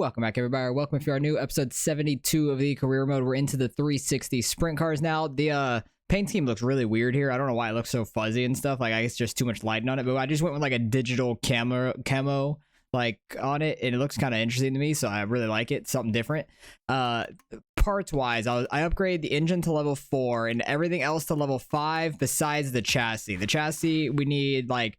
Welcome back, everybody. Welcome if you are new. Episode 72 of the career mode. We're into the 360 sprint cars now. The paint scheme looks really weird here. I don't know why it looks so fuzzy and stuff. Like, I guess just too much lighting on it. But I just went with like a digital camo like on it, and it looks kind of interesting to me. So I really like it. Something different. Parts wise, I upgraded the engine to level 4 and everything else to level 5 besides the chassis. The chassis, we need like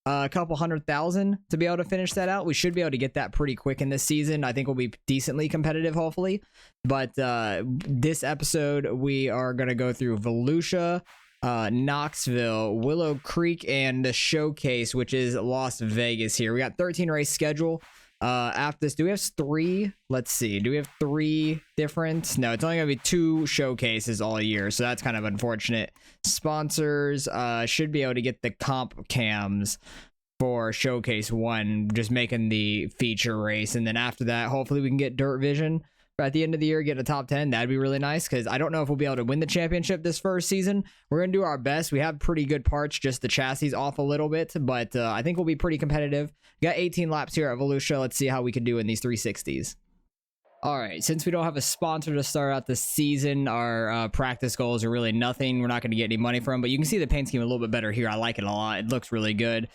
a couple 100,000 to be able to finish that out. We should be able to get that pretty quick in this season. I think we'll be decently competitive, hopefully. But this episode, we are going to go through Volusia, Knoxville, Willows Creek, and the showcase, which is Las Vegas here. We got 13 race schedule. After this, do we have 3? Let's see. Do we have 3 different? No, it's only gonna be 2 showcases all year, so that's kind of unfortunate. Sponsors should be able to get the comp cams for showcase 1, just making the feature race, and then after that, hopefully we can get dirt vision. But at the end of the year, get a top 10. That'd be really nice, because I don't know if we'll be able to win the championship this first season. We're going to do our best. We have pretty good parts, just the chassis off a little bit, but I think we'll be pretty competitive. Got 18 laps here at Volusia. Let's see how we can do in these 360s. All right, since we don't have a sponsor to start out the season, our practice goals are really nothing. We're not going to get any money from them, but you can see the paint scheme a little bit better here. I like it a lot. It looks really good.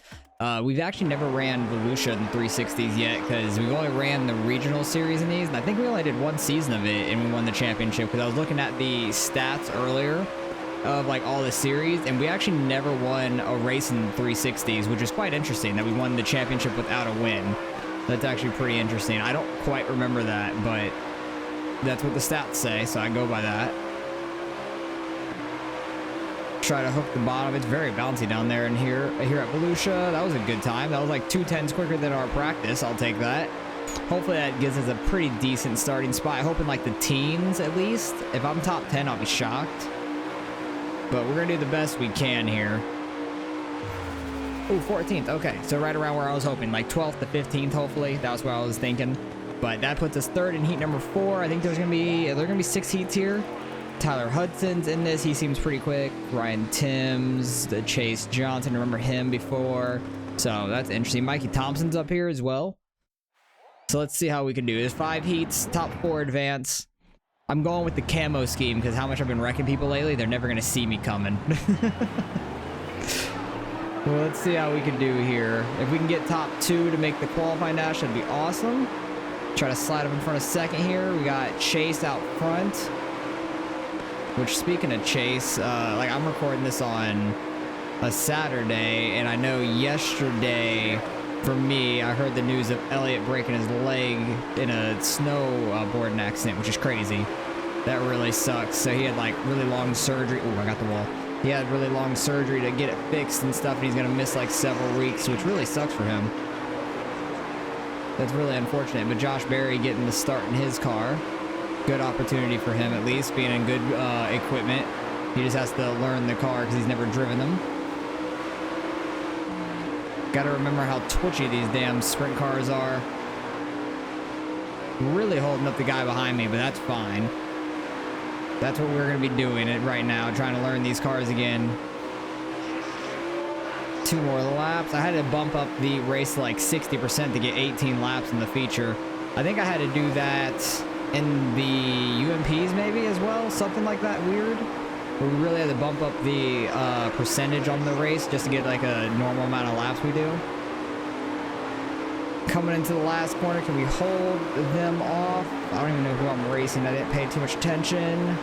We've actually never ran Volusia in 360s yet, because we've only ran the regional series in these, and I think we only did 1 season of it, and we won the championship, because I was looking at the stats earlier of like all the series, and we actually never won a race in 360s, which is quite interesting that we won the championship without a win. That's actually pretty interesting. I don't quite remember that, but that's what the stats say, so I go by that. Try to hook the bottom. It's very bouncy down there, and here at Volusia, that was a good time. That was like 2 tenths quicker than our practice. I'll take that. Hopefully that gives us a pretty decent starting spot. I hope in like the teens at least. If I'm top 10, I'll be shocked. But we're gonna do the best we can here. Oh, 14th. Okay, so right around where I was hoping, like 12th to 15th, hopefully. That was what I was thinking. But that puts us 3rd in heat number 4. I think there are gonna be 6 heats here. Tyler Hudson's in this. He seems pretty quick. Ryan Timms, the Chase Johnson. Remember him before. So that's interesting. Mikey Thompson's up here as well. So let's see how we can do. There's 5 heats, top 4 advance. I'm going with the camo scheme because how much I've been wrecking people lately, they're never gonna see me coming. Well, let's see how we can do here. If we can get top 2 to make the qualifying dash, that'd be awesome. Try to slide up in front of 2nd here. We got Chase out front. Which, speaking of Chase, like I'm recording this on a Saturday, and I know yesterday, for me, I heard the news of Elliott breaking his leg in a snowboarding accident, which is crazy. That really sucks. So he had like really long surgery. Oh, I got the wall. He had really long surgery to get it fixed and stuff, and he's gonna miss like several weeks, which really sucks for him. That's really unfortunate. But Josh Berry getting the start in his car. Good opportunity for him, at least, being in good equipment. He just has to learn the car because he's never driven them. Gotta remember how twitchy these damn sprint cars are. Really holding up the guy behind me, but that's fine. That's what we're going to be doing it right now, trying to learn these cars again. 2 more laps. I had to bump up the race to like 60% to get 18 laps in the feature. I think I had to do that in the UMPs maybe as well, something like that weird. Where we really had to bump up the percentage on the race just to get like a normal amount of laps we do. Coming into the last corner, can we hold them off? I don't even know who I'm racing. I didn't pay too much attention.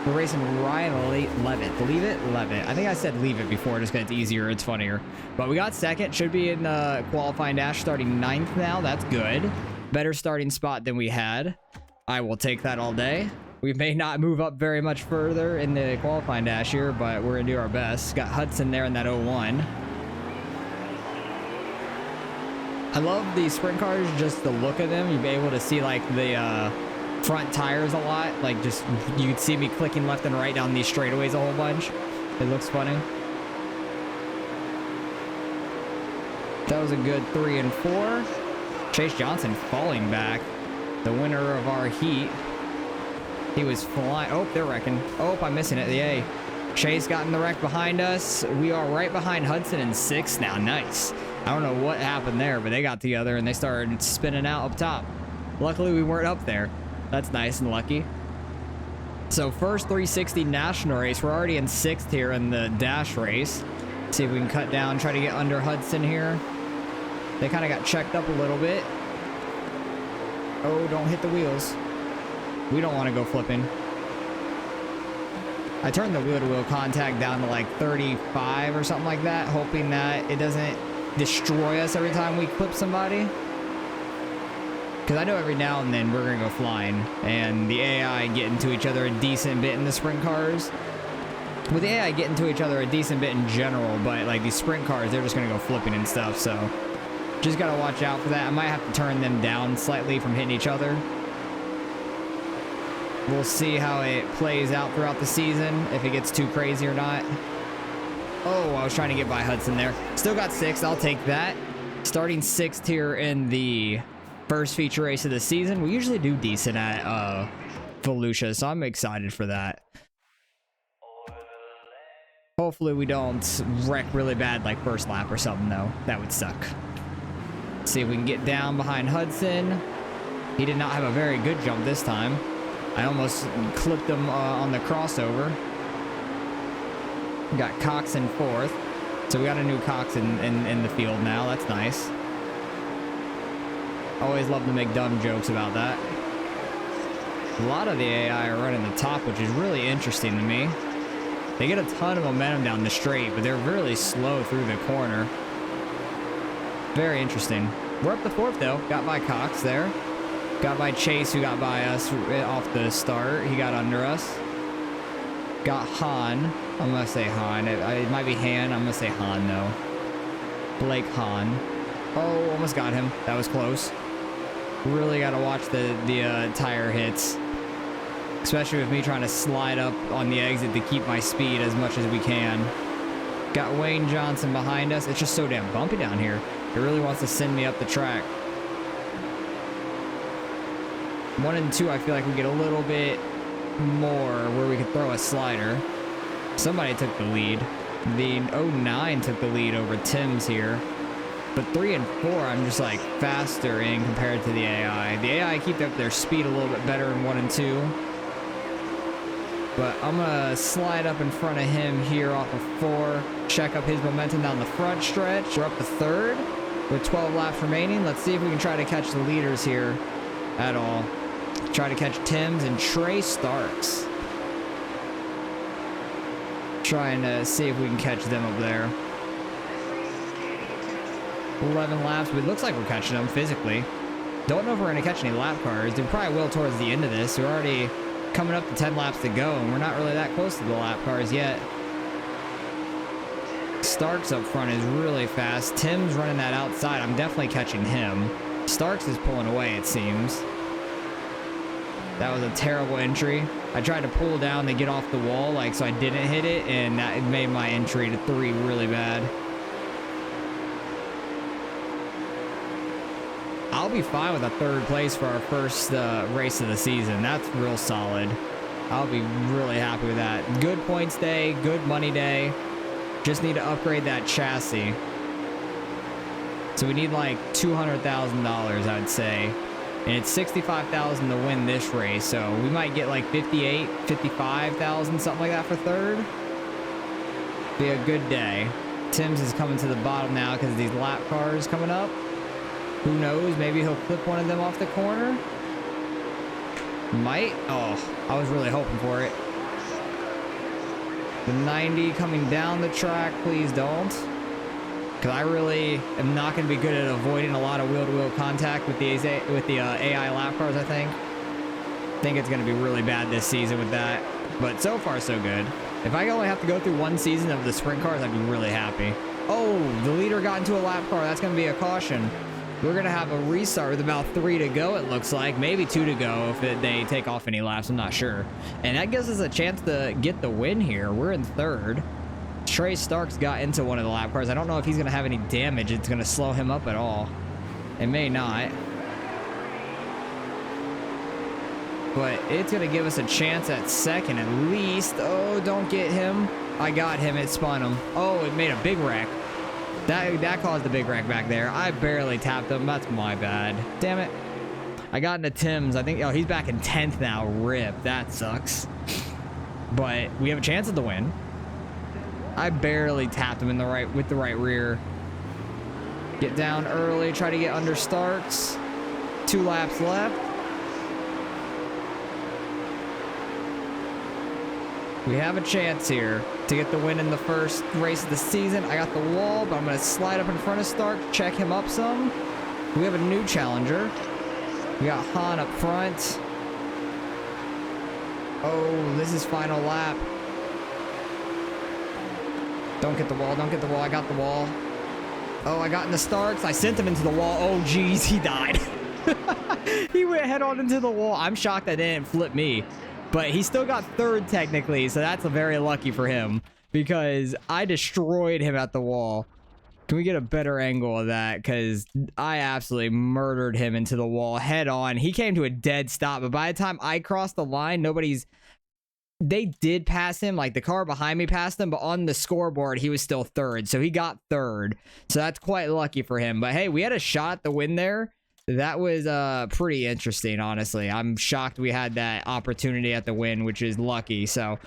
We're racing Ryan Levitt. Leave it? Levitt. I think I said leave it before just because it's easier. It's funnier. But we got 2nd. Should be in qualifying dash starting 9th now. That's good. Better starting spot than we had. I will take that all day. We may not move up very much further in the qualifying dash here, but we're going to do our best. Got Hudson there in that 01. I love these sprint cars, just the look of them. You'll be able to see like the front tires a lot. Like just, you can see me clicking left and right down these straightaways a whole bunch. It looks funny. That was a good 3 and 4. Chase Johnson falling back. The winner of our heat. He was flying. Oh, they're wrecking. Oh, I'm missing it. Yay. Chase got in the wreck behind us. We are right behind Hudson in 6th now. Nice. I don't know what happened there, but they got together and they started spinning out up top. Luckily, we weren't up there. That's nice and lucky. So first 360 national race. We're already in 6th here in the dash race. See if we can cut down, try to get under Hudson here. They kind of got checked up a little bit. Oh, don't hit the wheels. We don't want to go flipping. I turned the wheel-to-wheel contact down to like 35 or something like that, hoping that it doesn't destroy us every time we clip somebody. Because I know every now and then we're going to go flying, and the AI get into each other a decent bit in the sprint cars. With the AI get into each other a decent bit in general, but like these sprint cars, they're just going to go flipping and stuff, so just got to watch out for that. I might have to turn them down slightly from hitting each other. We'll see how it plays out throughout the season, if it gets too crazy or not. Oh, I was trying to get by Hudson there. Still got 6th, I'll take that. Starting 6th here in the first feature race of the season. We usually do decent at Volusia, so I'm excited for that. Hopefully we don't wreck really bad like first lap or something though. That would suck. See if we can get down behind Hudson. He did not have a very good jump this time. I almost clipped him on the crossover. We got Cox in 4th. So we got a new Cox in the field now. That's nice. Always love to make dumb jokes about that. A lot of the AI are running the top, which is really interesting to me. They get a ton of momentum down the straight, but they're really slow through the corner. Very interesting. We're up to 4th though. Got by Cox there. Got by Chase, who got by us off the start. He got under us. Got Han. I'm going to say Han. It might be Han. I'm going to say Han, though. Blake Han. Oh, almost got him. That was close. Really got to watch the tire hits. Especially with me trying to slide up on the exit to keep my speed as much as we can. Got Wayne Johnson behind us. It's just so damn bumpy down here. It really wants to send me up the track. 1 and 2, I feel like we get a little bit more where we could throw a slider. Somebody took the lead. The 09 took the lead over Tim's here. But 3 and 4, I'm just like faster in compared to the AI. The AI keep up their speed a little bit better in 1 and 2. But I'm going to slide up in front of him here off of 4. Check up his momentum down the front stretch. We're up to 3rd with 12 laps remaining. Let's see if we can try to catch the leaders here at all. Try to catch Tim's and Trey Starks. Trying to see if we can catch them up there. 11 laps, but it looks like we're catching them physically. Don't know if we're going to catch any lap cars. We probably will towards the end of this. We're already coming up to 10 laps to go, and we're not really that close to the lap cars yet. Starks up front is really fast. Tim's running that outside. I'm definitely catching him. Starks is pulling away, it seems. That was a terrible entry. I tried to pull down to get off the wall, like, so I didn't hit it, and that made my entry to 3 really bad. I'll be fine with a 3rd place for our first race of the season. That's real solid. I'll be really happy with that. Good points day, good money day. Just need to upgrade that chassis. So we need like $200,000, I'd say. And it's $65,000 to win this race, so we might get like $55,000, something like that for 3rd. Be a good day. Tim's is coming to the bottom now because of these lap cars coming up. Who knows? Maybe he'll clip one of them off the corner. Might. Oh, I was really hoping for it. The 90 coming down the track. Please don't. Because I really am not going to be good at avoiding a lot of wheel-to-wheel contact with the AI lap cars, I think. I think it's going to be really bad this season with that. But so far, so good. If I only have to go through 1 season of the sprint cars, I'd be really happy. Oh, the leader got into a lap car. That's going to be a caution. We're going to have a restart with about 3 to go, it looks like. Maybe 2 to go if they take off any laps. I'm not sure. And that gives us a chance to get the win here. We're in 3rd. Trey Starks got into one of the lap cars. I don't know if he's going to have any damage. It's going to slow him up at all. It may not. But it's going to give us a chance at 2nd at least. Oh, don't get him. I got him. It spun him. Oh, it made a big wreck. That caused a big wreck back there. I barely tapped him. That's my bad. Damn it. I got into Tim's. I think, oh, he's back in 10th now. Rip. That sucks. But we have a chance at the win. I barely tapped him in the right with the right rear. Get down early. Try to get under Starks. 2 laps left. We have a chance here to get the win in the first race of the season. I got the wall, but I'm going to slide up in front of Stark, check him up some. We have a new challenger. We got Han up front. Oh, this is final lap. Don't get the wall. Don't get the wall. I got the wall. Oh, I got in the Starks. I sent him into the wall. Oh, geez, he died. He went head on into the wall. I'm shocked that didn't flip me. But he still got 3rd technically, so that's very lucky for him because I destroyed him at the wall. Can we get a better angle of that? Because I absolutely murdered him into the wall head on. He came to a dead stop, but by the time I crossed the line, they did pass him. Like the car behind me passed him, but on the scoreboard, he was still 3rd. So he got 3rd. So that's quite lucky for him. But hey, we had a shot at the win there. That was pretty interesting, honestly. I'm shocked we had that opportunity at the win, which is lucky. So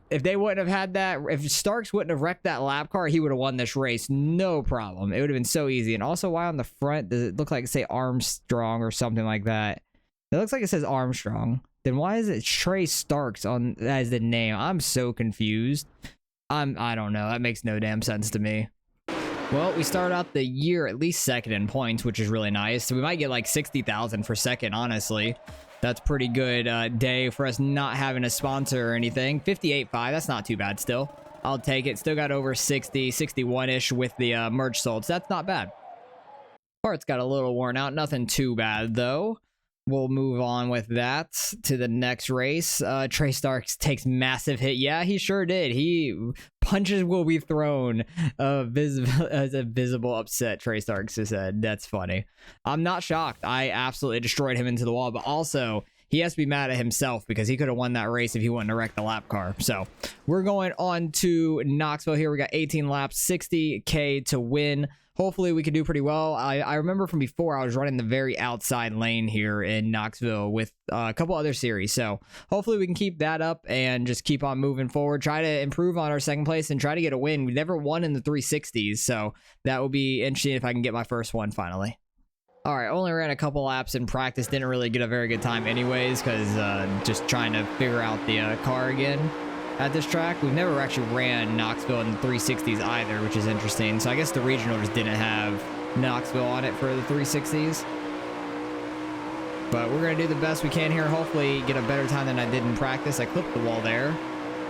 if they wouldn't have had that, if Starks wouldn't have wrecked that lap car, he would have won this race. No problem. It would have been so easy. And also, why on the front does it look like it say Armstrong or something like that? It looks like it says Armstrong. Then why is it Trey Starks on as the name? I'm so confused. I don't know. That makes no damn sense to me. Well, we start out the year at least 2nd in points, which is really nice. So we might get like 60,000 for 2nd, honestly. That's pretty good day for us not having a sponsor or anything. 58.5, that's not too bad still. I'll take it. Still got over 60, 61-ish with the merch sold, so that's not bad. Parts got a little worn out. Nothing too bad, though. We'll move on with that to the next race. Trey Starks takes massive hit. Yeah, he sure did. Punches will be thrown as a visible upset, Trey Starks has said. That's funny. I'm not shocked. I absolutely destroyed him into the wall, but also he has to be mad at himself because he could have won that race if he wouldn't have wrecked the lap car. So we're going on to Knoxville here. We got 18 laps, 60K to win. Hopefully we can do pretty well. I remember from before I was running the very outside lane here in Knoxville with a couple other series. So hopefully we can keep that up and just keep on moving forward. Try to improve on our 2nd place and try to get a win. We never won in the 360s. So that will be interesting if I can get my first one finally. All right, only ran a couple laps in practice. Didn't really get a very good time anyways because just trying to figure out the car again. At this track, we've never actually ran Knoxville in the 360s either, which is interesting. So I guess the regional just didn't have Knoxville on it for the 360s. But we're going to do the best we can here. Hopefully get a better time than I did in practice. I clipped the wall there.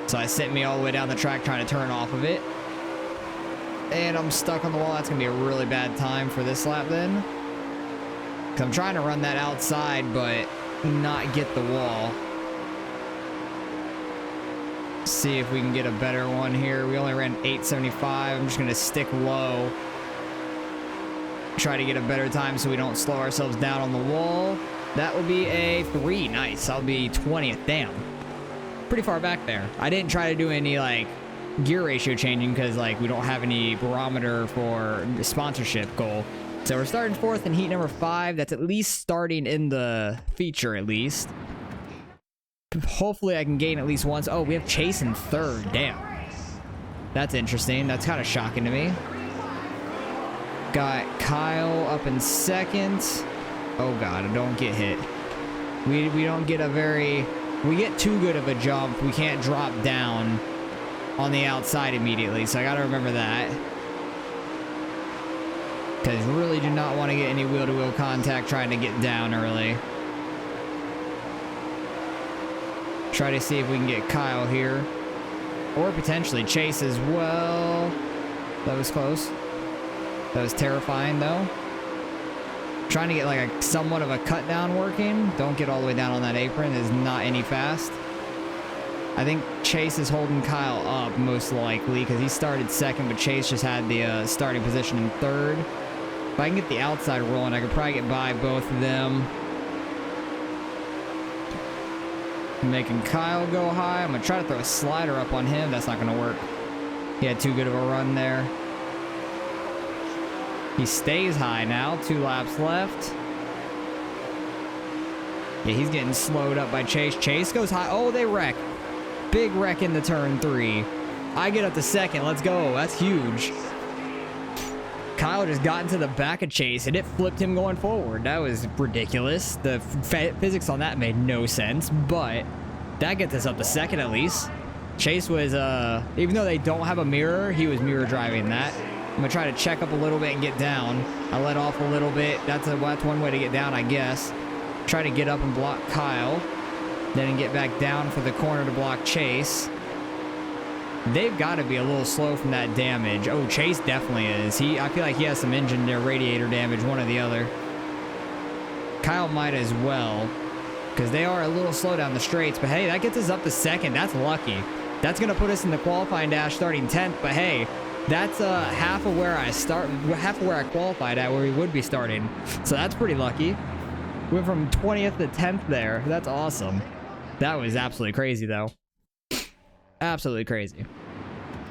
So it sent me all the way down the track trying to turn off of it. And I'm stuck on the wall. That's going to be a really bad time for this lap then. Because I'm trying to run that outside, but not get the wall. See if we can get a better one here. We only ran 8.75. I'm just going to stick low. Try to get a better time so we don't slow ourselves down on the wall. That will be a 3. Nice. I'll be 20th. Damn. Pretty far back there. I didn't try to do any, like, gear ratio changing because, like, we don't have any barometer for sponsorship goal. So we're starting 4th in heat number 5. That's at least starting in the feature, at least. Hopefully I can gain at least once. Oh, we have Chase in 3rd. Damn. That's interesting. That's kind of shocking to me. Got Kyle up in 2nd. Oh, God. Don't get hit. We don't get a very... We get too good of a jump. We can't drop down on the outside immediately. So I got to remember that. Because really do not want to get any wheel-to-wheel contact trying to get down early. Try to see if we can get Kyle here. Or potentially Chase as well. That was close. That was terrifying, though. Trying to get like a somewhat of a cut down working. Don't get all the way down on that apron. Is not any fast. I think Chase is holding Kyle up most likely because he started 2nd, but Chase just had the starting position in 3rd. If I can get the outside rolling, I could probably get by both of them. Making Kyle go high. I'm going to try to throw a slider up on him. That's not going to work. He had too good of a run there. He stays high now. 2 laps left. Yeah, he's getting slowed up by Chase. Chase goes high. Oh, they wreck. Big wreck in the turn 3. I get up to second. Let's go. That's huge. Kyle just got into the back of Chase, and it flipped him going forward. That was ridiculous. The physics on that made no sense, but that gets us up to second at least. Chase was, even though they don't have a mirror, he was mirror driving that. I'm going to try to check up a little bit and get down. I let off a little bit. That's one way to get down, I guess. Try to get up and block Kyle. Then get back down for the corner to block Chase. They've got to be a little slow from that damage. Oh, Chase definitely is. I feel like he has some engine or radiator damage, one or the other. Kyle might as well, because they are a little slow down the straights. But hey, that gets us up to second. That's lucky. That's going to put us in the qualifying dash starting 10th. But hey, that's half of where I qualified at, where we would be starting. So that's pretty lucky. Went from 20th to 10th there. That's awesome. That was absolutely crazy, though. Absolutely crazy.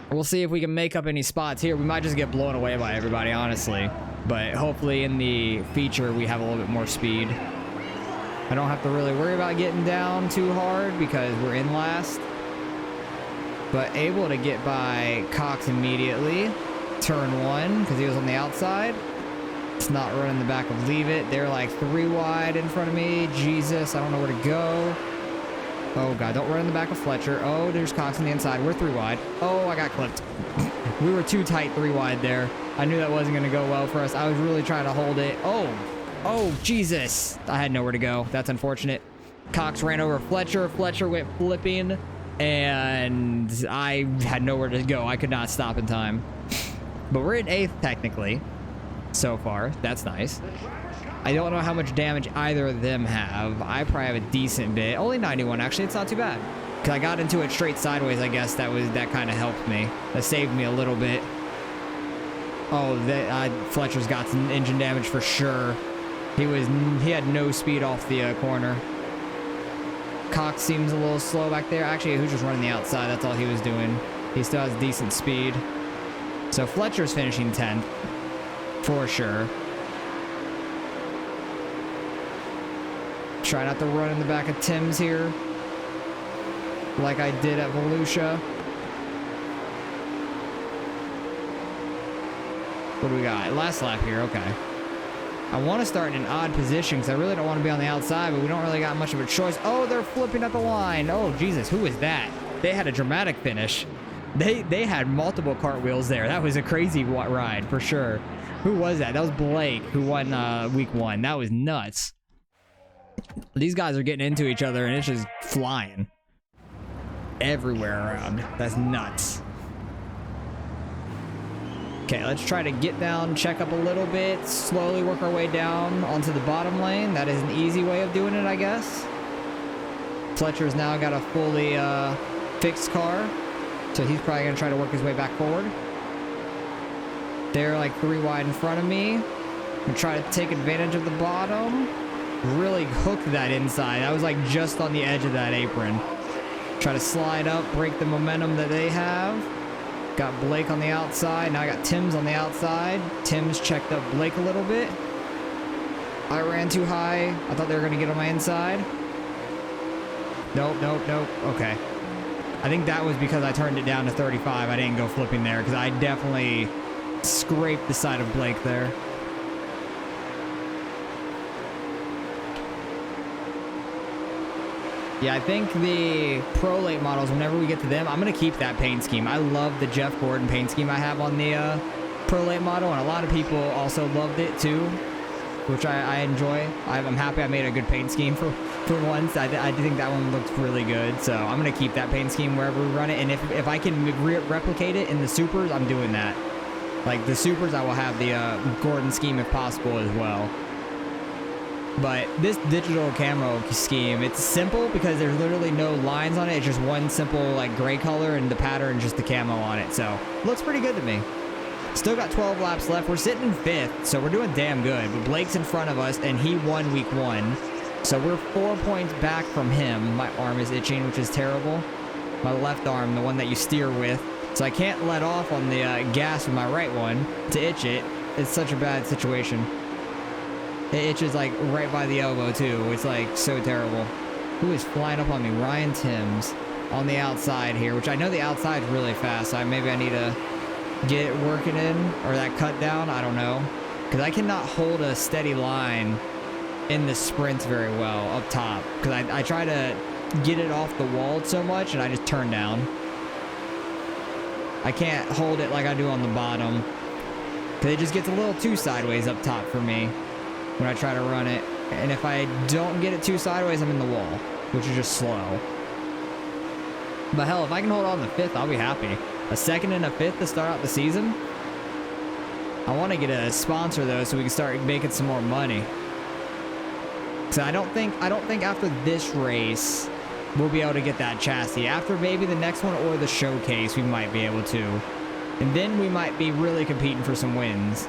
We'll see if we can make up any spots here. We might just get blown away by everybody, honestly. But hopefully in the feature, we have a little bit more speed. I don't have to really worry about getting down too hard because we're in last. But able to get by Cox immediately. Turn 1, because he was on the outside. It's not running the back of Leave It. They're like 3 wide in front of me. Jesus, I don't know where to go. Oh, God, don't run in the back of Fletcher. Oh, there's Cox on the inside. We're 3 wide. Oh, I got clipped. We were too tight 3 wide there. I knew that wasn't going to go well for us. I was really trying to hold it. Oh, Jesus. I had nowhere to go. That's unfortunate. Cox ran over Fletcher. Fletcher went flipping, and I had nowhere to go. I could not stop in time. But we're in 8th, technically. So far, that's nice. I don't know how much damage either of them have. I probably have a decent bit. Only 91, actually. It's not too bad. Because I got into it straight sideways, I guess. That kind of helped me. That saved me a little bit. Oh, Fletcher's got some engine damage for sure. He had no speed off the corner. Cox seems a little slow back there. Actually, who's just running the outside? That's all he was doing. He still has decent speed. So Fletcher's finishing 10th. For sure. Try not to run in the back of Tim's here, like I did at Volusia. What do we got? Last lap here, okay. I want to start in an odd position because I really don't want to be on the outside, but we don't really got much of a choice. Oh, they're flipping at the line. Oh, Jesus, who was that? They had a dramatic finish. They had multiple cartwheels there. That was a crazy ride, for sure. Who was that? That was Blake, who won week 1. That was nuts. These guys are getting into each other, and it's just flying everywhere around. That's nuts. Okay, let's try to get down, check up a little bit, slowly work our way down onto the bottom lane. That is an easy way of doing it, I guess. Fletcher's now got a fully fixed car, so he's probably going to try to work his way back forward. They're like 3 wide in front of me. I'm going to try to take advantage of the bottom. Really hook that inside. I was like just on the edge of that apron. Try to slide up, break the momentum that they have. Got Blake on the outside. Now I got Tim's on the outside. Tim's checked up Blake a little bit. I ran too high. I thought they were going to get on my inside. Nope. Okay. I think that was because I turned it down to 35. I didn't go flipping there because I definitely scraped the side of Blake there. Yeah, I think the Pro Late models, whenever we get to them, I'm going to keep that paint scheme. I love the Jeff Gordon paint scheme I have on the Pro Late model, and a lot of people also loved it too, which I enjoy. I'm happy I made a good paint scheme for once. I think that one looks really good, so I'm going to keep that paint scheme wherever we run it, and if I can replicate it in the Supers, I'm doing that. Like the Supers, I will have the Gordon scheme if possible as well. But this digital camo scheme, it's simple because there's literally no lines on it. It's just one simple like gray color and the pattern, just the camo on it. So looks pretty good to me. Still got 12 laps left. We're sitting in 5th, so we're doing damn good. But Blake's in front of us, and he won week 1. So we're 4 points back from him. My arm is itching, which is terrible. My left arm, the one that you steer with. So I can't let off on the gas with my right one to itch it. It's such a bad situation. It's just like right by the elbow too. It's like so terrible. Who is flying up on me? Ryan Timms on the outside here, which I know the outside's really fast. So maybe I need to get it working in, or that cut down. I don't know, because I cannot hold a steady line in the sprints very well up top, because I try to get it off the wall so much and I just turn down. I can't hold it like I do on the bottom, because it just gets a little too sideways up top for me when I try to run it. And if I don't get it too sideways, I'm in the wall, which is just slow. But hell, if I can hold on the 5th, I'll be happy. A 2nd and a 5th to start out the season. I want to get a sponsor though, so we can start making some more money. So I don't think after this race we'll be able to get that chassis. After maybe the next one or the showcase, we might be able to, and then we might be really competing for some wins.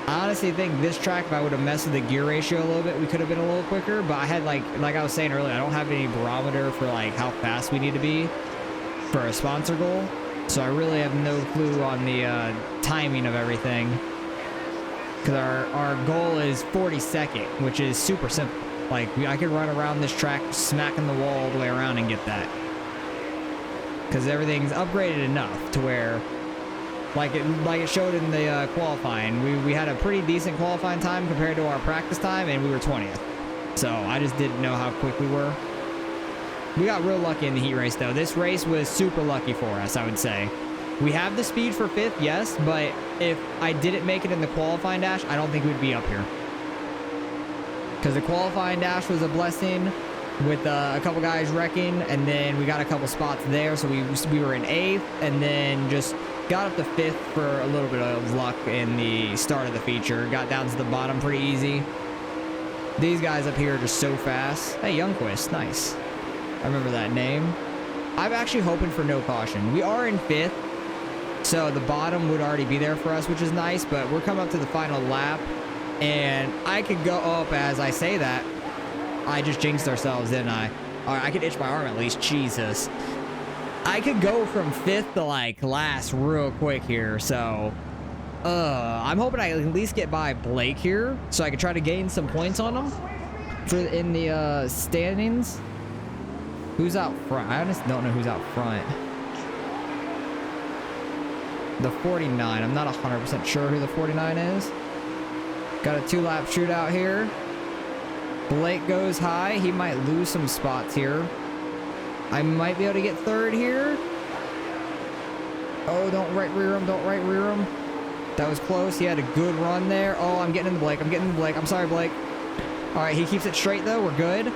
I honestly think this track, if I would have messed with the gear ratio a little bit, we could have been a little quicker. But I had like I was saying earlier, I don't have any barometer for like how fast we need to be for a sponsor goal, so I really have no clue on the timing of everything. Because our goal is 42nd, which is super simple. Like I could run around this track, smacking the wall all the way around and get that. Because everything's upgraded enough to where, like it showed in the qualifying, we had a pretty decent qualifying time compared to our practice time, and we were 20th. So I just didn't know how quick we were. We got real lucky in the heat race though. This race was super lucky for us, I would say. We have the speed for 5th, yes, but if I didn't make it in the qualifying dash, I don't think we'd be up here. Because the qualifying dash was a blessing with a couple guys wrecking, and then we got a couple spots there, so we were in 8th, and then just got up to 5th for a little bit of luck in the start of the feature. Got down to the bottom pretty easy. These guys up here are just so fast. Hey, Youngquist, nice. I remember that name. I'm actually hoping for no caution. We are in 5th. So the bottom would already be there for us, which is nice, but we're coming up to the final lap, and I could go up as I say that. I just jinxed ourselves, didn't I? All right, I could itch my arm at least. Jesus. I could go from 5th to like last real quick here, so I'm hoping I at least get by Blake here, so I could try to gain some points on him in the standings. Who's out front? I honestly don't know who's out front. The 49. I'm not 100% sure who the 49 is. Got a 2-lap shootout here. Blake goes high. He might lose some spots here. I might be able to get 3rd here. Oh, don't right rear him. Don't right rear him. That was close. He had a good run there. Oh, I'm getting into Blake. I'm getting into Blake. I'm sorry, Blake. All right, he keeps it straight, though. We're good.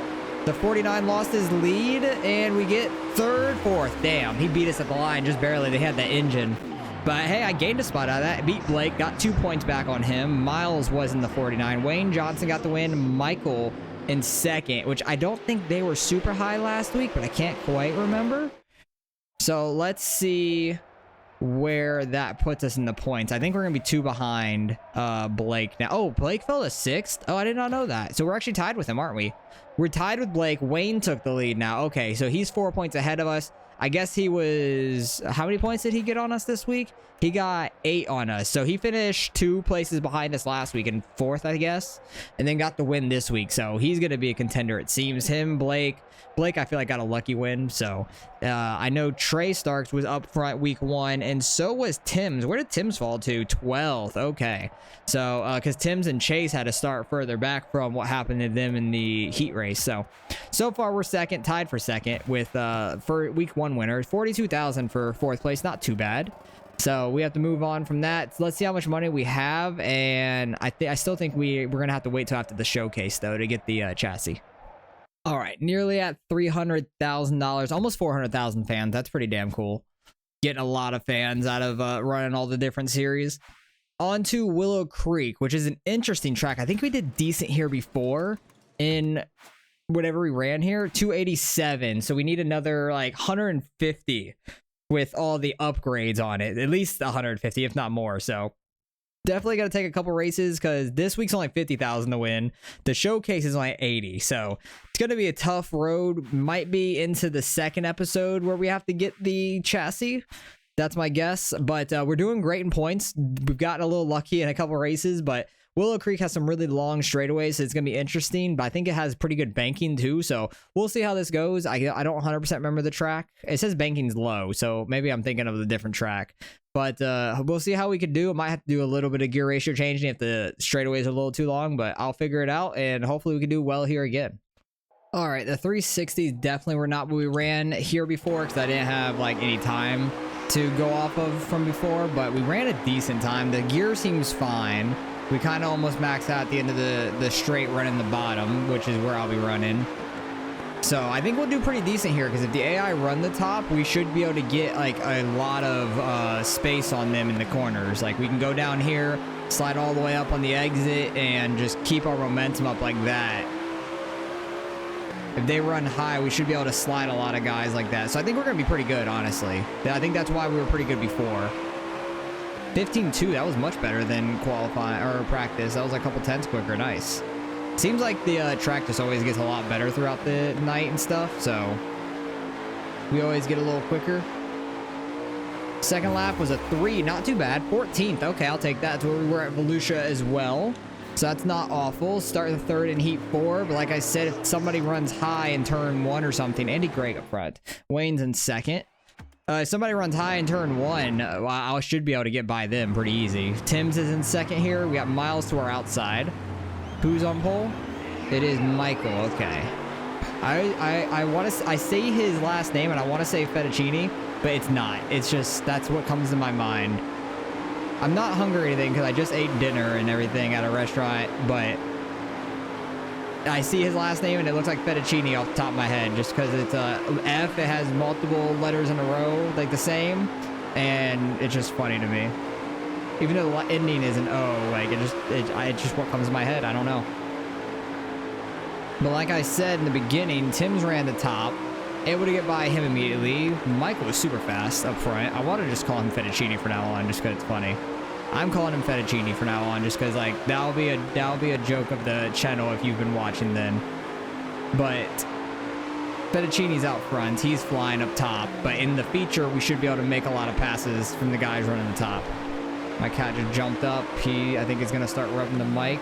The 49 lost his lead, and we get 3rd, 4th. Damn, he beat us at the line just barely. They had that engine. But hey, I gained a spot out of that. Beat Blake, got 2 points back on him. Miles was in the 49. Wayne Johnson got the win. Michael in 2nd, which I don't think they were super high last week, but I can't quite remember. So let's see where that puts us in the points. I think we're going to be 2 behind Blake now. Oh, Blake fell to 6th? Oh, I did not know that. So we're actually tied with him, aren't we? We're tied with Blake. Wayne took the lead now. Okay, so he's 4 points ahead of us. I guess he was... How many points did he get on us this week? He got 8 on us. So he finished 2 places behind us last week and 4th, I guess. And then got the win this week. So he's going to be a contender, it seems. Him, Blake, I feel like got a lucky win. So I know Trey Starks was up front week 1. And so was Timms. Where did Timms fall to? 12th. Okay. So because Timms and Chase had to start further back from what happened to them in the heat race. So far we're 2nd, tied for 2nd with for week 1 winner. 42,000 for 4th place. Not too bad. So we have to move on from that. Let's see how much money we have, and I still think we're gonna have to wait till after the showcase though to get the chassis. All right, nearly at $300,000, almost 400,000 fans. That's pretty damn cool. Getting a lot of fans out of running all the different series. On to Willow Creek, which is an interesting track. I think we did decent here before in whatever we ran here, 287. So we need another like 150. With all the upgrades on it, at least 150, if not more. So definitely got to take a couple races because this week's only 50,000 to win. The showcase is only 80. So it's going to be a tough road. Might be into the 2nd episode where we have to get the chassis. That's my guess. But we're doing great in points. We've gotten a little lucky in a couple races, but Willow Creek has some really long straightaways, so it's going to be interesting, but I think it has pretty good banking too, so we'll see how this goes. I don't 100% remember the track. It says banking's low, so maybe I'm thinking of a different track. But we'll see how we could do. I might have to do a little bit of gear ratio changing if the straightaways are a little too long, but I'll figure it out, and hopefully we can do well here again. All right, the 360s definitely were not what we ran here before because I didn't have like any time to go off of from before, but we ran a decent time. The gear seems fine. We kind of almost maxed out at the end of the straight running the bottom, which is where I'll be running. So I think we'll do pretty decent here because if the AI run the top, we should be able to get like a lot of space on them in the corners. Like we can go down here, slide all the way up on the exit, and just keep our momentum up like that. If they run high, we should be able to slide a lot of guys like that. So I think we're going to be pretty good, honestly. I think that's why we were pretty good before. 15.2, that was much better than qualify or practice. That was a couple tenths quicker. Nice. Seems like the track just always gets a lot better throughout the night and stuff. So we always get a little quicker. Second lap was a 3. Not too bad. 14th. Okay, I'll take that. That's where we were at Volusia as well. So that's not awful. Start the third in heat 4, but like I said, if somebody runs high in turn 1 or something, Andy Gregg up front. Wayne's in second. If somebody runs high in turn 1, I should be able to get by them pretty easy. Tim's is in second here. We got Miles to our outside. Who's on pole? It is Michael. Okay. I say his last name and I want to say Fettuccine, but it's not. It's just that's what comes to my mind. I'm not hungry or anything because I just ate dinner and everything at a restaurant, but I see his last name and it looks like Fettuccine off the top of my head just because it's F. It has multiple letters in a row, like the same, and it's just funny to me. Even though the ending is an O, like it's just what comes to my head. I don't know. But like I said in the beginning, Tim's ran the top. Able to get by him immediately. Michael was super fast up front. I want to just call him Fettuccine from now on just because it's funny. I'm calling him Fettuccine from now on just because like that'll be a joke of the channel if you've been watching then. But Fettuccine's out front. He's flying up top. But in the feature, we should be able to make a lot of passes from the guys running the top. My cat just jumped up. I think he's going to start rubbing the mic.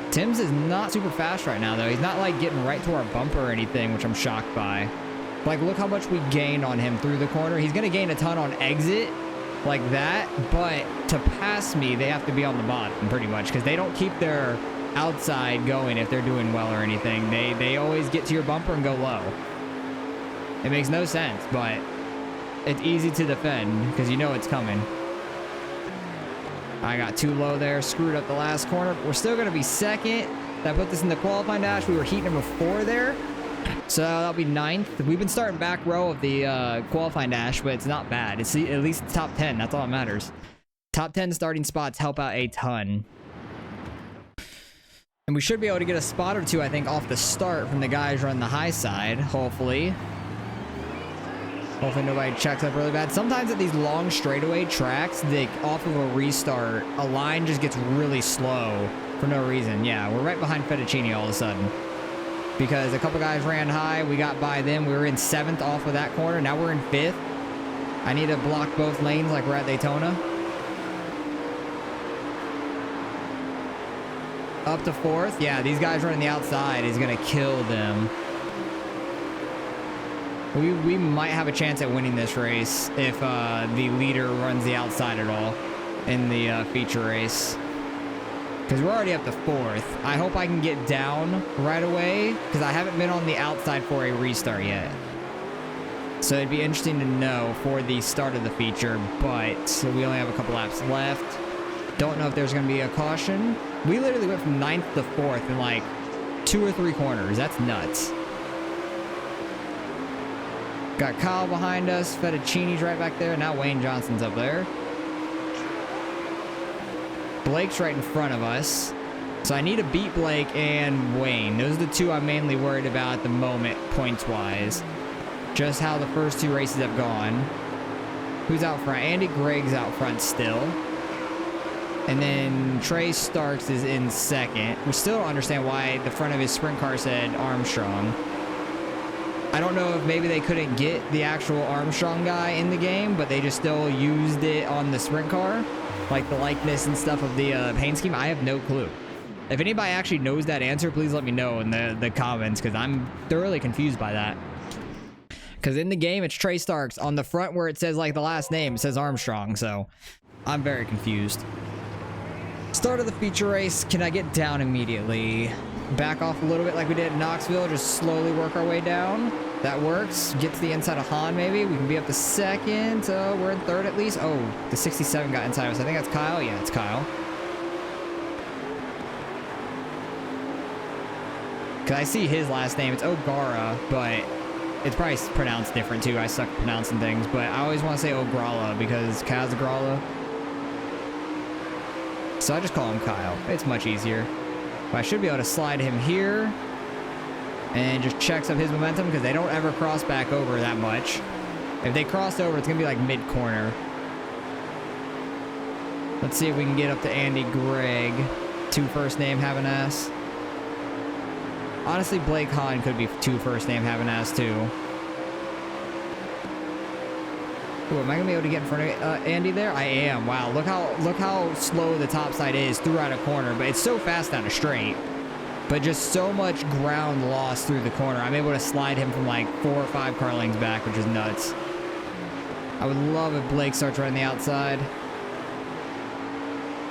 Tim's is not super fast right now, though. He's not, like, getting right to our bumper or anything, which I'm shocked by. Like, look how much we gained on him through the corner. He's going to gain a ton on exit like that, but to pass me, they have to be on the bottom, pretty much, because they don't keep their outside going if they're doing well or anything. They always get to your bumper and go low. It makes no sense, but it's easy to defend because you know it's coming. I got too low there, screwed up the last corner. We're still going to be second. That put this in the qualifying dash. We were heat number 4 there. So that'll be 9th. We've been starting back row of the qualifying dash, but it's not bad. It's at least top 10. That's all that matters. Top 10 starting spots help out a ton. And we should be able to get a spot or two, I think, off the start from the guys running the high side, hopefully. Hopefully nobody checks up really bad. Sometimes at these long straightaway tracks, off of a restart, a line just gets really slow for no reason. Yeah, we're right behind Fettuccine all of a sudden. Because a couple guys ran high, we got by them. We were in 7th off of that corner. Now we're in 5th. I need to block both lanes like we're at Daytona. Up to 4th. Yeah, these guys running the outside is going to kill them. We might have a chance at winning this race if the leader runs the outside at all in the feature race. Because we're already up to 4th. I hope I can get down right away because I haven't been on the outside for a restart yet. So it'd be interesting to know for the start of the feature, but we only have a couple laps left. Don't know if there's going to be a caution. We literally went from 9th to 4th in like 2 or 3 corners. That's nuts. Got Kyle behind us. Fettuccine's right back there. Now Wayne Johnson's up there. Blake's right in front of us. So I need to beat Blake and Wayne. Those are the two I'm mainly worried about at the moment, points-wise. Just how the first 2 races have gone. Who's out front? Andy Gregg's out front still. And then Trey Starks is in second. We still don't understand why the front of his sprint car said Armstrong. I don't know if maybe they couldn't get the actual Armstrong guy in the game, but they just still used it on the sprint car, like the likeness and stuff of the paint scheme. I have no clue. If anybody actually knows that answer, please let me know in the comments, because I'm thoroughly confused by that. Because in the game, it's Trey Starks. On the front where it says like the last name, it says Armstrong, so I'm very confused. Start of the feature race. Can I get down immediately? Back off a little bit like we did at Knoxville. Just slowly work our way down. That works. Get to the inside of Han, maybe. We can be up to second. We're in third at least. Oh, the 67 got inside of us. I think that's Kyle. Yeah, it's Kyle. Because I see his last name. It's O'Gara, but it's probably pronounced different too. I suck at pronouncing things, but I always want to say O'Grala because Kazagrala. So I just call him Kyle. It's much easier. But I should be able to slide him here and just checks up his momentum because they don't ever cross back over that much. If they cross over, it's going to be like mid-corner. Let's see if we can get up to Andy Gregg. 2 first name having ass. Honestly, Blake Hahn could be 2 first name having ass too. Ooh, am I gonna be able to get in front of Andy there? I am. Wow, look how slow the top side is throughout a corner, but it's so fast down a straight. But just so much ground lost through the corner. I'm able to slide him from like 4 or 5 car lengths back, which is nuts. I would love if Blake starts running the outside.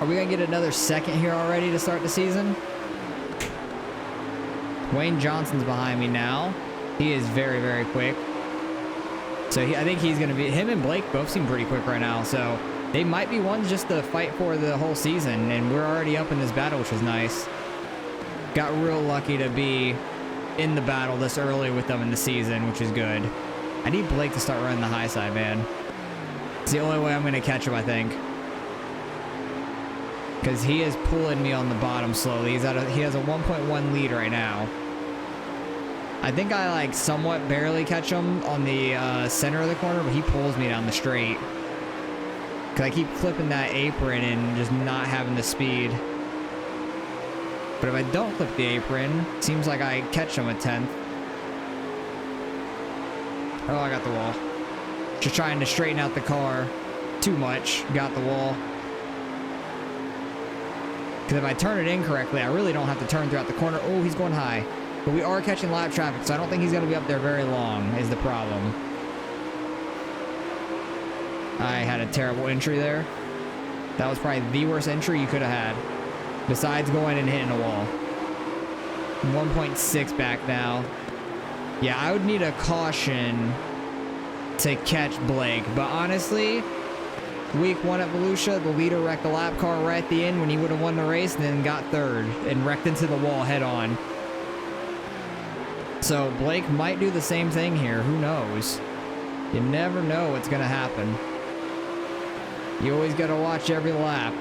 Are we gonna get another second here already to start the season? Wayne Johnson's behind me now. He is very, very quick. So I think he's going to be... Him and Blake both seem pretty quick right now. So they might be ones just to fight for the whole season. And we're already up in this battle, which is nice. Got real lucky to be in the battle this early with them in the season, which is good. I need Blake to start running the high side, man. It's the only way I'm going to catch him, I think. Because he is pulling me on the bottom slowly. He has a 1.1 lead right now. I think I like somewhat barely catch him on the center of the corner, but he pulls me down the straight. Because I keep clipping that apron and just not having the speed. But if I don't clip the apron, it seems like I catch him a 10th. Oh, I got the wall. Just trying to straighten out the car too much. Got the wall. Because if I turn it incorrectly, I really don't have to turn throughout the corner. Oh, he's going high. But we are catching lap traffic, so I don't think he's going to be up there very long, is the problem. I had a terrible entry there. That was probably the worst entry you could have had. Besides going and hitting a wall. 1.6 back now. Yeah, I would need a caution to catch Blake. But honestly, week 1 at Volusia, the leader wrecked the lap car right at the end when he would have won the race and then got 3rd and wrecked into the wall head on. So Blake might do the same thing here. Who knows? You never know what's going to happen. You always got to watch every lap.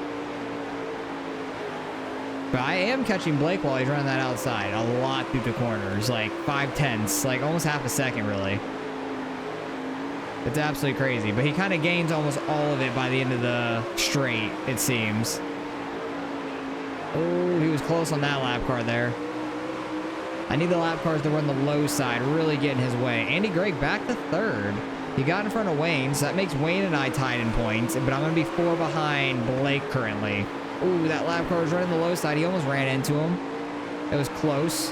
But I am catching Blake while he's running that outside a lot through the corners. Like 5/10, like almost half a second, really. It's absolutely crazy. But he kind of gains almost all of it by the end of the straight, it seems. Oh, he was close on that lap car there. I need the lap cars to run the low side, really get in his way. Andy Gregg back to 3rd. He got in front of Wayne, so that makes Wayne and I tied in points, but I'm going to be 4 behind Blake currently. Ooh, that lap car was running the low side. He almost ran into him. It was close.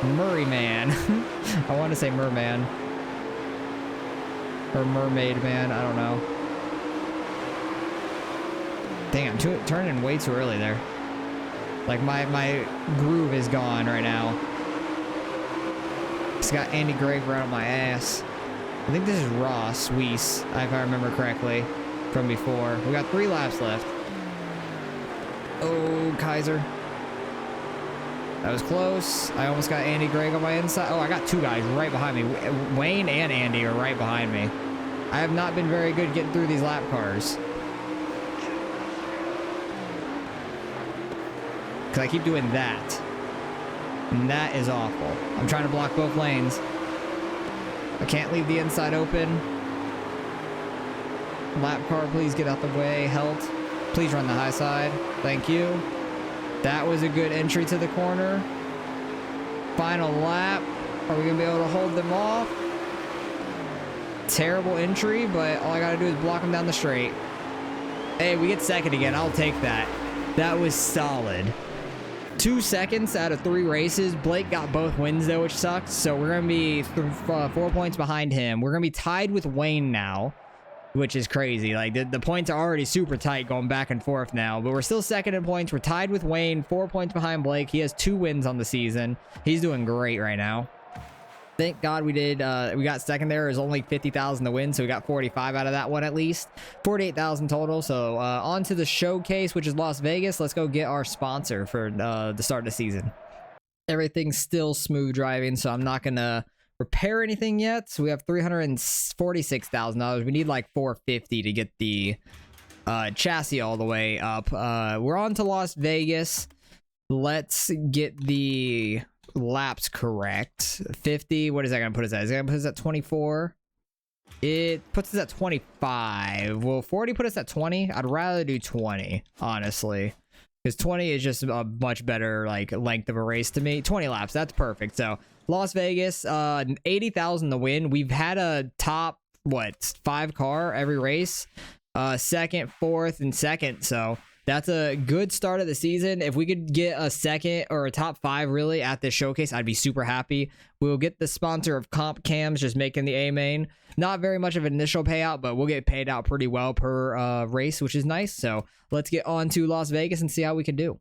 Murray Man. I want to say Merman. Or Mermaid Man, I don't know. Dang, I'm turning way too early there. Like, my groove is gone right now. It's got Andy Gregg right on my ass. I think this is Ross Weiss, if I remember correctly, from before. We got 3 laps left. Oh, Kaiser. That was close. I almost got Andy Gregg on my inside. Oh, I got 2 guys right behind me. Wayne and Andy are right behind me. I have not been very good getting through these lap cars. Because I keep doing that. And that is awful. I'm trying to block both lanes. I can't leave the inside open. Lap car, please get out the way. Help. Please run the high side. Thank you. That was a good entry to the corner. Final lap. Are we gonna be able to hold them off? Terrible entry, but all I gotta do is block them down the straight. Hey, we get second again. I'll take that. That was solid. 2 seconds out of 3 races. Blake got both wins though, which sucks. So we're gonna be 4 points behind him. We're gonna be tied with Wayne now, which is crazy. Like the points are already super tight going back and forth now, but we're still second in points. We're tied with Wayne, 4 points behind Blake. He has 2 wins on the season. He's doing great right now. Thank God we did. We got second there. It was only 50,000 to win, so we got 45 out of that one at least. 48,000 total. So on to the showcase, which is Las Vegas. Let's go get our sponsor for the start of the season. Everything's still smooth driving, so I'm not gonna repair anything yet. So we have $346,000. We need like 450 to get the chassis all the way up. We're on to Las Vegas. Let's get the laps correct. 50. What is that gonna put us at? Is it gonna put us at 24? It puts us at 25. Will 40 put us at 20? I'd rather do 20, honestly, because 20 is just a much better like length of a race to me. 20 laps, that's perfect. So Las Vegas, 80,000 to win. We've had a top 5 car every race, second, fourth, and second. So that's a good start of the season. If we could get a second or a top 5 really at this showcase, I'd be super happy. We'll get the sponsor of Comp Cams, just making the A main. Not very much of an initial payout, but we'll get paid out pretty well per race, which is nice. So let's get on to Las Vegas and see how we can do.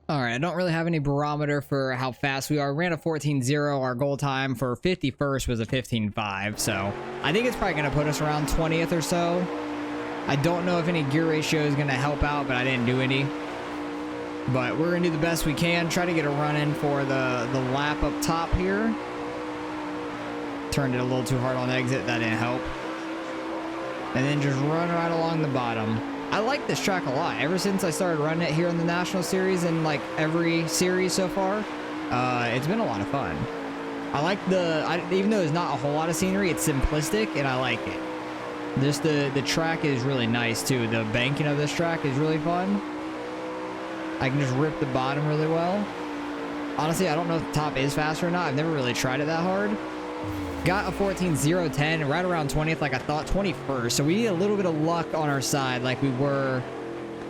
All right, I don't really have any barometer for how fast we are. We ran a 14.0. Our goal time for 51st was a 15.5. So I think it's probably going to put us around 20th or so. I don't know if any gear ratio is going to help out, but I didn't do any. But we're going to do the best we can. Try to get a run in for the lap up top here. Turned it a little too hard on exit. That didn't help. And then just run right along the bottom. I like this track a lot. Ever since I started running it here in the National Series and like every series so far, it's been a lot of fun. I like even though there's not a whole lot of scenery, it's simplistic and I like it. Just the track is really nice too. The banking of this track is really fun. I can just rip the bottom really well. Honestly, I don't know if the top is faster or not. I've never really tried it that hard. Got a 14.010 right around 20th like I thought, 21st. So we need a little bit of luck on our side like we were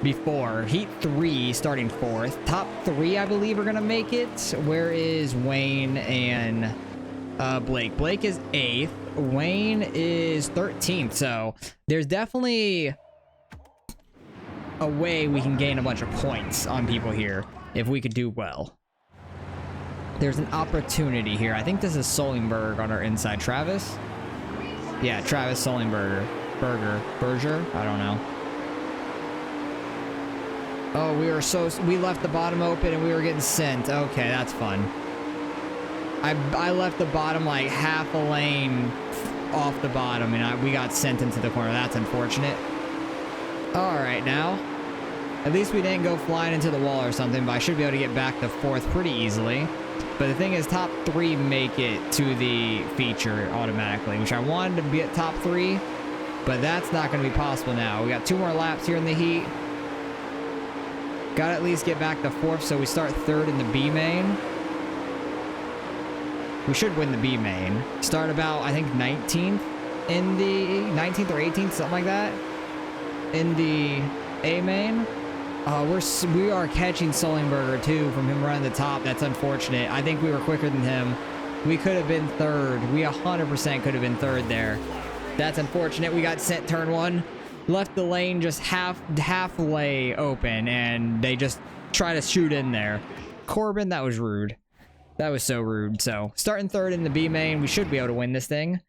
before. Heat 3 starting 4th. Top 3 I believe are going to make it. Where is Wayne and Blake? Blake is 8th. Wayne is 13th. So there's definitely a way we can gain a bunch of points on people here if we could do well. There's an opportunity here. I think this is Solingberg on our inside. Travis? Yeah, Travis Solingberger. Berger? I don't know. Oh, we left the bottom open and we were getting sent. Okay, that's fun. I left the bottom like half a lane off the bottom and we got sent into the corner. That's unfortunate. All right, now. At least we didn't go flying into the wall or something, but I should be able to get back to 4th pretty easily. But the thing is, top 3 make it to the feature automatically, which I wanted to be at top 3, but that's not going to be possible now. We got 2 more laps here in the heat. Got to at least get back to 4th, so we start 3rd in the B main. We should win the B main. Start about, I think, 19th in the 19th or 18th, something like that, in the A main. We are catching Solingberger too from him running the top. That's unfortunate. I think we were quicker than him. We could have been 3rd. We 100% could have been 3rd there. That's unfortunate. We got sent turn 1. Left the lane just halfway open and they just try to shoot in there. Corbin, that was rude. That was so rude. So starting 3rd in the B main, we should be able to win this thing,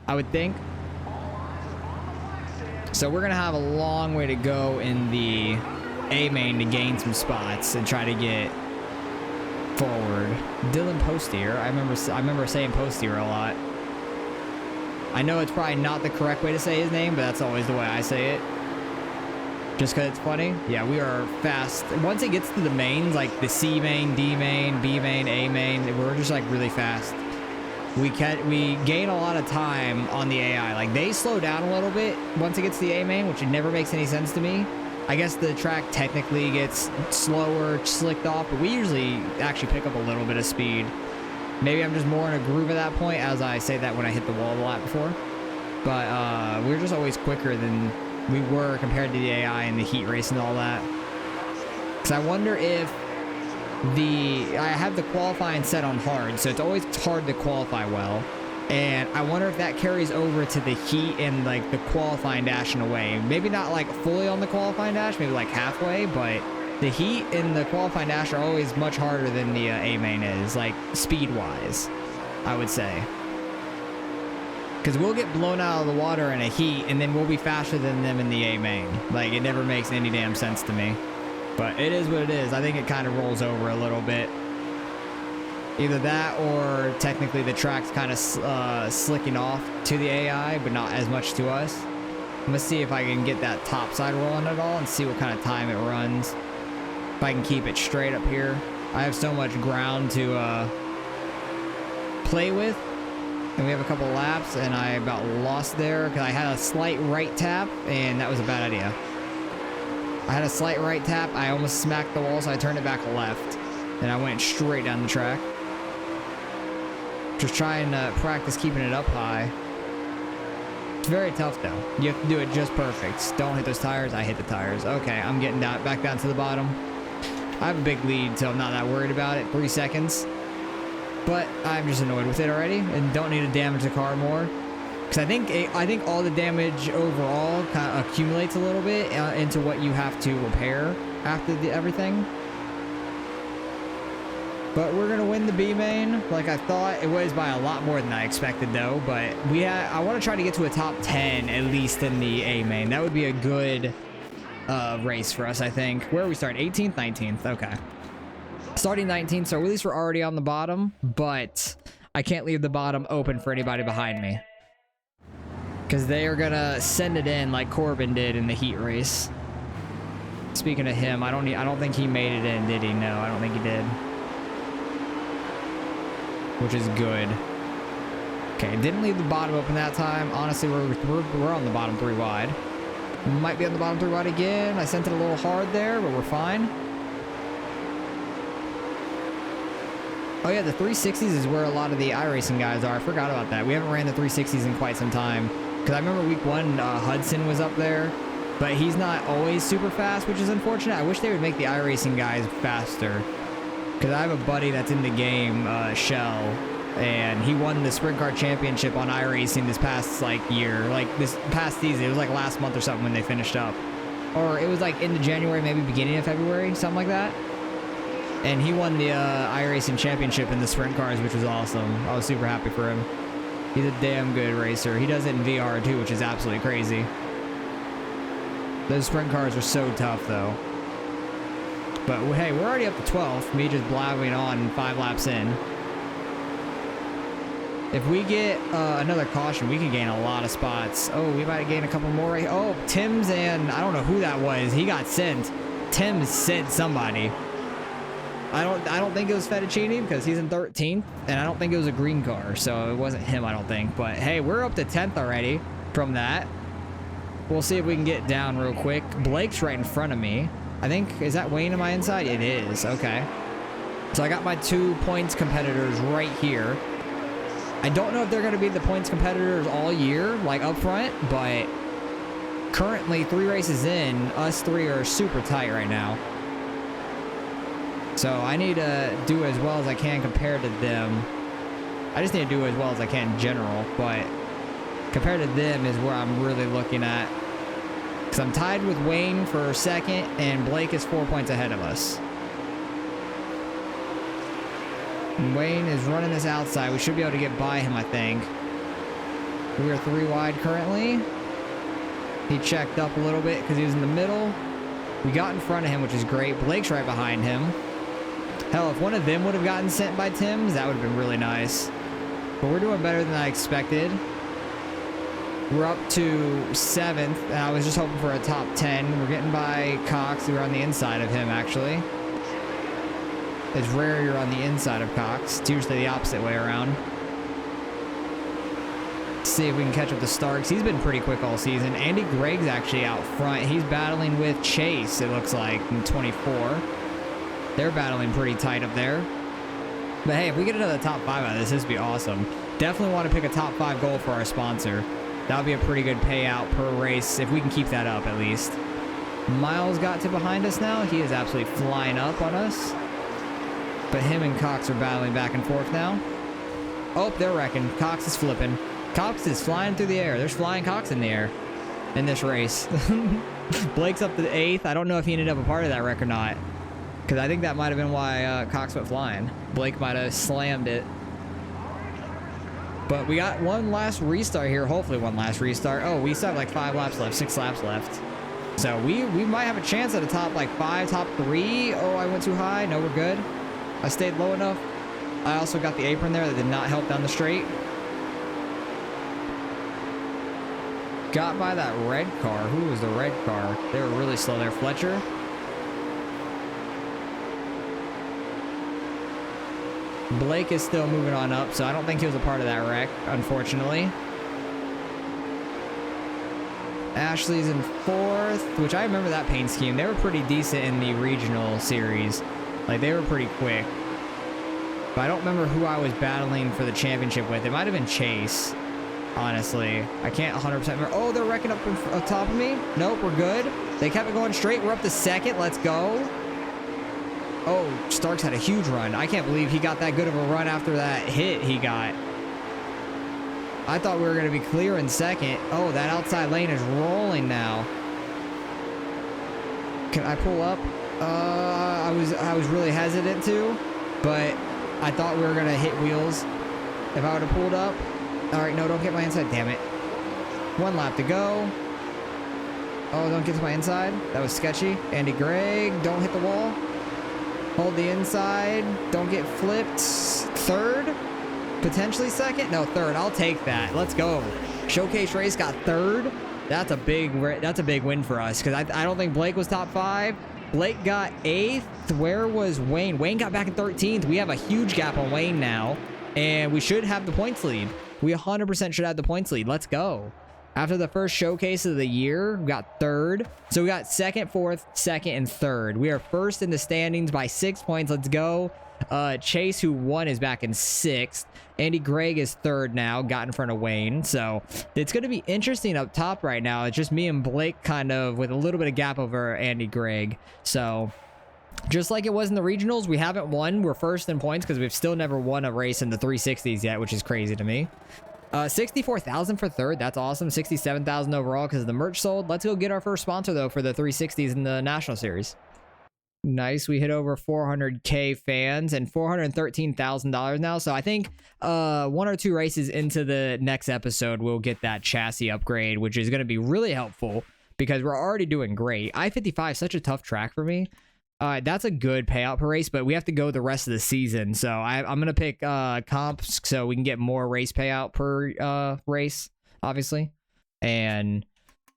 I would think. So we're going to have a long way to go in the A main to gain some spots and try to get forward. Dylan Postier. I remember saying Postier a lot. I know it's probably not the correct way to say his name, but that's always the way I say it. Just because it's funny. Yeah, we are fast. Once it gets to the mains, like the C main, D main, B main, A main, we're just like really fast. We gain a lot of time on the AI. Like they slow down a little bit once it gets to the A main, which never makes any sense to me. I guess the track technically gets slower, slicked off, but we usually actually pick up a little bit of speed. Maybe I'm just more in a groove at that point, as I say that when I hit the wall a lot before. But we're just always quicker than we were compared to the AI and the heat race and all that. Because I wonder if I have the qualifying set on hard, so it's always hard to qualify well. And I wonder if that carries over to the heat and like the qualifying dash in a way. Maybe not like fully on the qualifying dash, maybe like halfway, but the heat and the qualifying dash are always much harder than the A main is, like speed-wise, I would say. Because we'll get blown out of the water in a heat, and then we'll be faster than them in the A main. Like, it never makes any damn sense to me. But it is what it is. I think it kind of rolls over a little bit. Either that, or technically the track's kind of slicking off to the AI, but not as much to us. I'm going to see if I can get that top side rolling at all and see what kind of time it runs. If I can keep it straight up here. I have so much ground to play with. And we have a couple laps, and I about lost there because I had a slight right tap, and that was a bad idea. I had a slight right tap. I almost smacked the wall, so I turned it back left, and I went straight down the track. Just trying to practice keeping it up high. It's very tough, though. You have to do it just perfect. Don't hit those tires. I hit the tires. Okay, I'm getting down, back down to the bottom. I have a big lead, so I'm not that worried about it. 3 seconds. But I'm just annoyed with it already and don't need to damage the car more. Because I think all the damage overall kind of accumulates a little bit into what you have to repair after everything. But we're going to win the B main like I thought. It was by a lot more than I expected, though. But I want to try to get to a top 10 at least in the A main. That would be a good race for us, I think. Where are we starting? 18th, 19th. Okay. Starting 19th, so at least we're already on the bottom, but I can't leave the bottom open for anybody behind me. Because they are going to send it in like Corbin did in the heat race. Speaking of him, I don't think he made it in, did he? No, I don't think he did. Which is good. Okay, didn't leave the bottom open that time. Honestly, we're on the bottom 3 wide. Might be on the bottom 3 wide again. I sent it a little hard there, but we're fine. Oh yeah, the 360s is where a lot of the iRacing guys are. I forgot about that. We haven't ran the 360s in quite some time. Because I remember week 1, Hudson was up there. But he's not always super fast, which is unfortunate. I wish they would make the iRacing guys faster. Because I have a buddy that's in the game, Shell. And he won the Sprint Car Championship on iRacing this past, year. This past season. It was, last month or something when they finished up. Or it was, into January, maybe beginning of February. Something like that. And he won the iRacing Championship in the sprint cars, which was awesome. I was super happy for him. He's a damn good racer. He does it in VR too, which is absolutely crazy. Those sprint cars are so tough, though. But hey, we're already up to 12th. Me just blabbing on 5 laps in. If we get another caution, we can gain a lot of spots. Oh, we might gain a couple more right. Oh, Tim's and I don't know who that was. He got sent. Tim's sent somebody. I don't think it was Fettuccine because he's in 13th, and I don't think it was a green car, so it wasn't him, I don't think. But hey, we're up to 10th already from that. We'll see if we can get down real quick. Blake's right in front of me. I think, is that Wayne on my inside? It is, okay. So I got my 2 points competitors right here. I don't know if they're going to be the points competitors all year, up front, but currently 3 races in, us 3 are super tight right now. So I need to do as well as I can compared to them. I just need to do as well as I can in general, but compared to them is where I'm really looking at. Because I'm tied with Wayne for 2nd, and Blake is 4 points ahead of us. And Wayne is running this outside. We should be able to get by him, I think. We are 3 wide currently. He checked up a little bit because he was in the middle. We got in front of him, which is great. Blake's right behind him. Hell, if one of them would have gotten sent by Tim's, that would have been really nice. But we're doing better than I expected. We're up to 7th, and I was just hoping for a top 10. We're getting by Cox. We were on the inside of him, actually. It's rare you're on the inside of Cox. It's usually the opposite way around. Let's see if we can catch up to Starks. He's been pretty quick all season. Andy Gregg's actually out front. He's battling with Chase, it looks like, in 24. They're battling pretty tight up there. But hey, if we get another top 5 out of this would be awesome. Definitely want to pick a top 5 goal for our sponsor. That would be a pretty good payout per race if we can keep that up at least. Miles got to behind us now. He is absolutely flying up on us. But him and Cox are battling back and forth now. Oh, they're wrecking. Cox is flipping. Cox is flying through the air. There's flying Cox in the air in this race. Blake's up to the 8th. I don't know if he ended up a part of that wreck or not. Because I think that might have been why Cox went flying. Blake might have slammed it. But we got one last restart here. Hopefully one last restart. Oh, we still have like 5 laps left. 6 laps left. So we might have a chance at a top like 5, top 3. Oh, I went too high. No, we're good. I stayed low enough. I also got the apron there that did not help down the straight. Got by that red car. Who was the red car? They were really slow there. Fletcher. Blake is still moving on up, so I don't think he was a part of that wreck, unfortunately. Ashley's in 4th, which I remember that paint scheme. They were pretty decent in the regional series. Like, they were pretty quick. But I don't remember who I was battling for the championship with. It might have been Chase, honestly. I can't 100% remember. Oh, they're wrecking up on top of me. Nope, we're good. They kept it going straight. We're up to 2nd. Let's go. Oh, Starks had a huge run. I can't believe he got that good of a run after that hit he got. I thought we were going to be clear in 2nd. Oh, that outside lane is rolling now. Can I pull up? I was really hesitant to, but I thought we were going to hit wheels if I would have pulled up. All right, no, don't get my inside. Damn it. 1 lap to go. Oh, don't get to my inside. That was sketchy. Andy Gregg, don't hit the wall. Hold the inside. Don't get flipped. 3rd? Potentially 2nd? No, 3rd. I'll take that. Let's go. Showcase race got 3rd. That's a big win for us because I don't think Blake was top 5. Blake got 8th. Where was Wayne? Wayne got back in 13th. We have a huge gap on Wayne now, and we should have the points lead. We 100% should have the points lead. Let's go. After the first showcase of the year, we got 3rd. So we got 2nd, 4th, 2nd, and 3rd. We are 1st in the standings by 6 points. Let's go. Chase, who won, is back in 6th. Andy Gregg is 3rd now, got in front of Wayne. So it's going to be interesting up top right now. It's just me and Blake kind of with a little bit of gap over Andy Gregg. So just like it was in the regionals, we haven't won. We're 1st in points because we've still never won a race in the 360s yet, which is crazy to me. 64,000 for 3rd. That's awesome. 67,000 overall because the merch sold. Let's go get our first sponsor though for the 360s in the National Series. Nice. We hit over 400K fans and $413,000 now. So I think 1 or 2 races into the next episode, we'll get that chassis upgrade, which is going to be really helpful because we're already doing great. I-55 is such a tough track for me. That's a good payout per race, but we have to go the rest of the season. So I'm going to pick comps so we can get more race payout per race, obviously. And,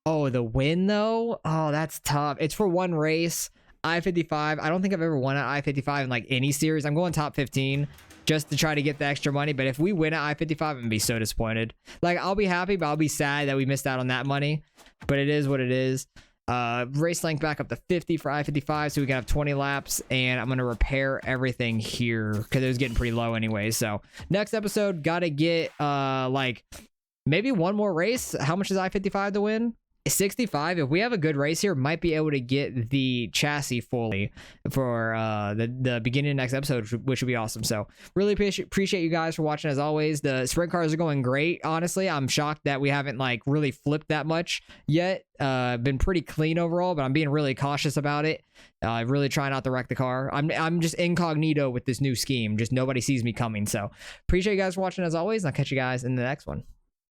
oh, the win, though? Oh, that's tough. It's for 1 race. I-55. I don't think I've ever won at I-55 in, like, any series. I'm going top 15 just to try to get the extra money. But if we win at I-55, I'm going to be so disappointed. Like, I'll be happy, but I'll be sad that we missed out on that money. But it is what it is. Race length back up to 50 for I-55 so we can have 20 laps, and I'm going to repair everything here because it was getting pretty low anyway. So next episode, got to get like maybe 1 more race. How much is I-55 to win? 65. If we have a good race here, might be able to get the chassis fully for the beginning of next episode, which would be awesome. So really appreciate you guys for watching as always. The sprint cars are going great. Honestly, I'm shocked that we haven't like really flipped that much yet. Been pretty clean overall, but I'm being really cautious about it. Really trying not to wreck the car. I'm just incognito with this new scheme. Just nobody sees me coming. So appreciate you guys for watching as always, and I'll catch you guys in the next one.